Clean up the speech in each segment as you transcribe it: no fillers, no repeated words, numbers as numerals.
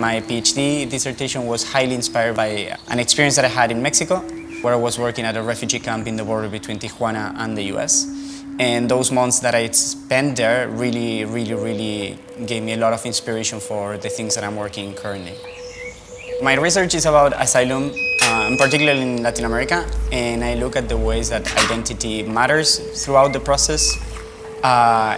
My PhD dissertation was highly inspired by an experience that I had in Mexico, where I was working at a refugee camp in the border between Tijuana and the US. And those months that I spent there really gave me a lot of inspiration for the things that I'm working currently. My research is about asylum, particularly in Latin America, and I look at the ways that identity matters throughout the process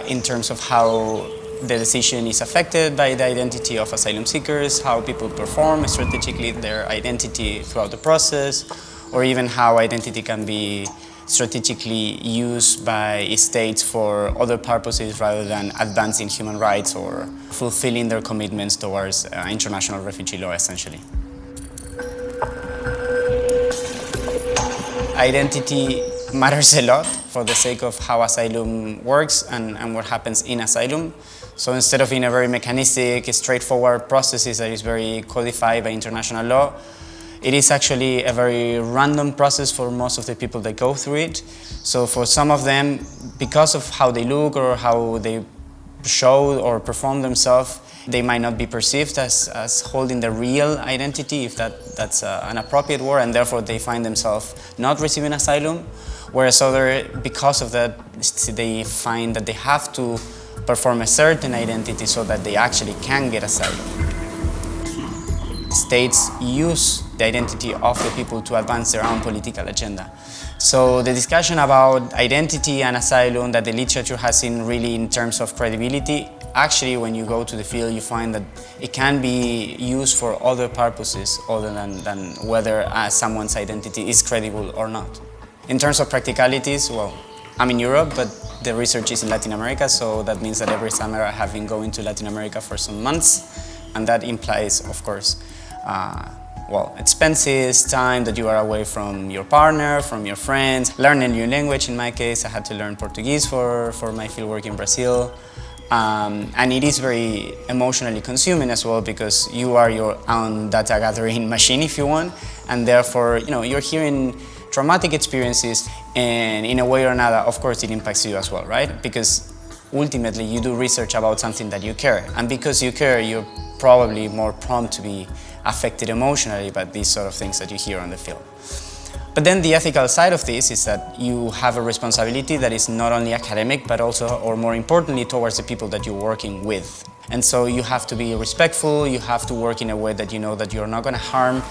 in terms of how the decision is affected by the identity of asylum seekers, how people perform strategically their identity throughout the process, or even how identity can be strategically used by states for other purposes rather than advancing human rights or fulfilling their commitments towards international refugee law, essentially. Identity matters a lot for the sake of how asylum works and what happens in asylum. So instead of being a very mechanistic, straightforward process that is very codified by international law, it is actually a very random process for most of the people that go through it. So for some of them, because of how they look or how they show or perform themselves, they might not be perceived as holding the real identity, if that's an appropriate word, and therefore they find themselves not receiving asylum. Whereas others, because of that, they find that they have to perform a certain identity so that they actually can get asylum. States use the identity of the people to advance their own political agenda. So the discussion about identity and asylum that the literature has seen really in terms of credibility, actually when you go to the field you find that it can be used for other purposes other than whether someone's identity is credible or not. In terms of practicalities, well, I'm in Europe, but the research is in Latin America, so that means that every summer I have been going to Latin America for some months, and that implies, of course, expenses, time that you are away from your partner, from your friends, learn a new language. In my case, I had to learn Portuguese for my fieldwork in Brazil. And it is very emotionally consuming as well, because you are your own data gathering machine, if you want, and therefore, you're hearing traumatic experiences, and in a way or another, of course, it impacts you as well, right? Because ultimately, you do research about something that you care, and because you care, you're probably more prone to be affected emotionally by these sort of things that you hear on the field. But then the ethical side of this is that you have a responsibility that is not only academic, but also, or more importantly, towards the people that you're working with. And so you have to be respectful, you have to work in a way that you know that you're not going to harm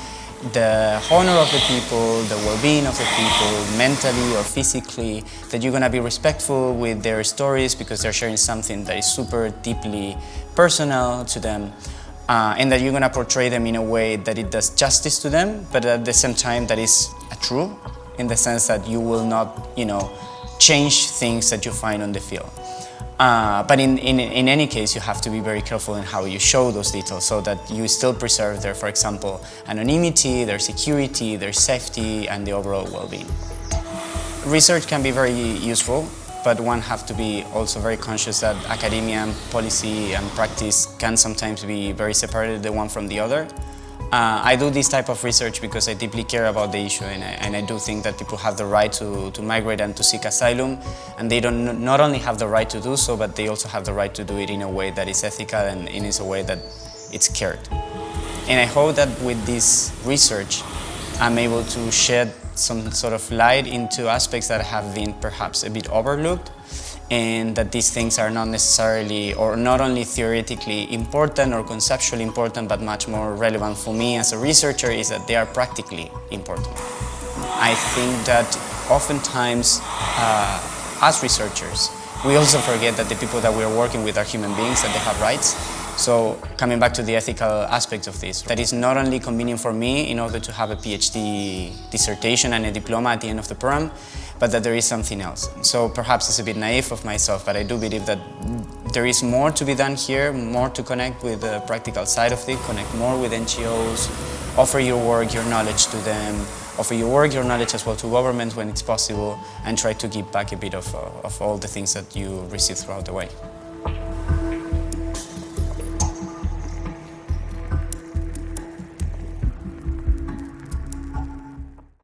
the honor of the people, the well-being of the people, mentally or physically, that you're going to be respectful with their stories because they're sharing something that is super deeply personal to them. And that you're going to portray them in a way that it does justice to them, but at the same time that is true, in the sense that you will not, change things that you find on the field. But in any case, you have to be very careful in how you show those details so that you still preserve their, for example, anonymity, their security, their safety, and the overall well-being. Research can be very useful, but one has to be also very conscious that academia and policy and practice can sometimes be very separated, the one from the other. I do this type of research because I deeply care about the issue, and I do think that people have the right to migrate and to seek asylum, and they don't not only have the right to do so, but they also have the right to do it in a way that is ethical and in a way that it's cared. And I hope that with this research, I'm able to shed some sort of light into aspects that have been perhaps a bit overlooked, and that these things are not necessarily or not only theoretically important or conceptually important, but much more relevant for me as a researcher is that they are practically important. I think that oftentimes as researchers, we also forget that the people that we are working with are human beings, that they have rights. So coming back to the ethical aspects of this, that is not only convenient for me in order to have a PhD dissertation and a diploma at the end of the program, but that there is something else. So perhaps it's a bit naive of myself, but I do believe that there is more to be done here, more to connect with the practical side of it, connect more with NGOs, offer your work, your knowledge to them, offer your work, your knowledge as well to governments when it's possible, and try to give back a bit of all the things that you receive throughout the way.